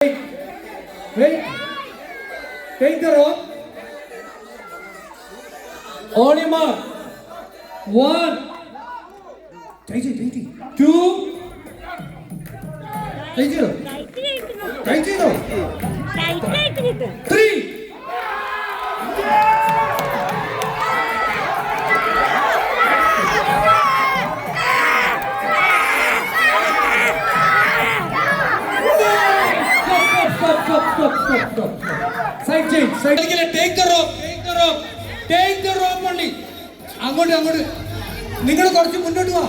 Wait. Take the rope. On your mark. 1. Take it. 2. Take it. 3. Stop. Side change. Take the rope. Only. അങ്ങോട്ട് നിങ്ങൾ കുറച്ച് മുന്നോട്ട് വാ.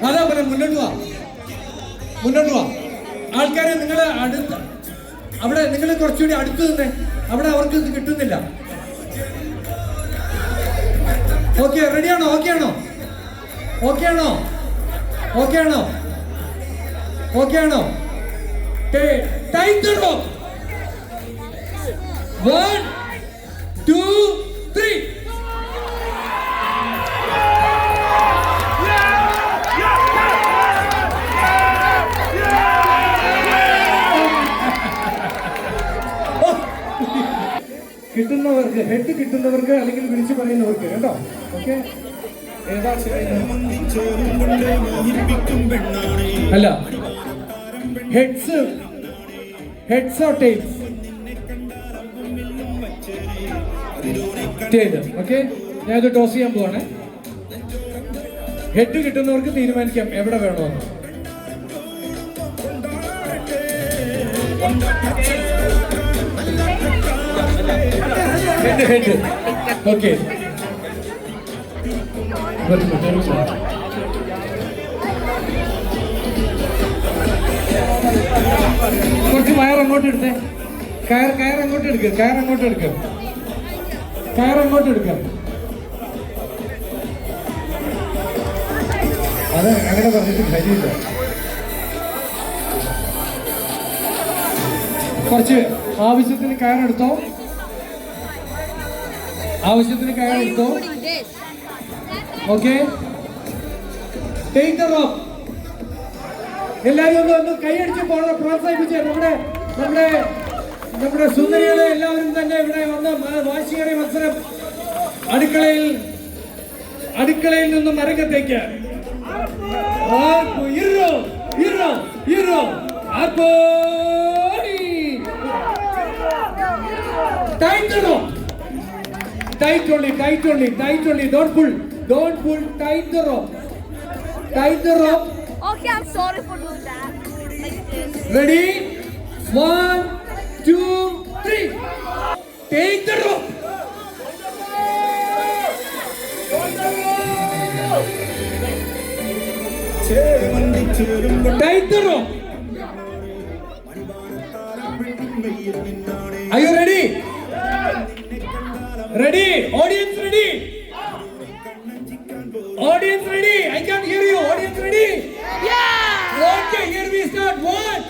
അതാ പറയാം, മുന്നോട്ട് വാ. ആൾക്കാരെ നിങ്ങൾ അടുത്ത് അവിടെ നിങ്ങൾ കുറച്ചുകൂടി അടുത്ത് തന്നെ. അവിടെ അവർക്ക് ഇത് കിട്ടുന്നില്ല. ഓക്കെ, റെഡിയാണോ? ഓക്കെ ആണോ? Take the rope. 1, 2, 3. കിട്ടുന്നവർക്ക്, ഹെഡ് കിട്ടുന്നവർക്ക് അല്ലെങ്കിൽ വിളിച്ചു പറയുന്നവർക്ക് കേട്ടോ. ഓക്കെ, അല്ല ഹെഡ്സ് ഓർ ടൈൽസ്? ഓക്കെ, ഞാനിത് ടോസ് ചെയ്യാൻ പോവാണ്. ഹെഡ് കിട്ടുന്നവർക്ക് തീരുമാനിക്കാം എവിടെ വേണമെന്ന്. Head okay. കുറച്ച് വയർ അങ്ങോട്ട് എടുത്തേ. കയർ അങ്ങോട്ട് എടുക്കുക. അത് അങ്ങനെ പറഞ്ഞിട്ട് കാര്യമില്ല. കുറച്ച് ആവശ്യത്തിന് കയറെടുത്തോ. Okay, take the rope. എല്ലാവരും ഒന്ന് കൈയടിച്ച് പ്രോത്സാഹിപ്പിച്ച് നമ്മുടെ സുന്ദരികളെ എല്ലാവരും തന്നെ ഇവിടെ വന്ന് വാശിയേറിയ മത്സരം. അടുക്കളയിൽ നിന്നും മരകത്തേക്ക്. Tight only. Don't pull. Tight the rope. Okay, I'm sorry for doing that. Ready? 1, 2, 3. Take the rope. Tight the rope. Are you ready? Audience ready? I can't hear you. Audience ready? Yeah. Okay, here we start. 1,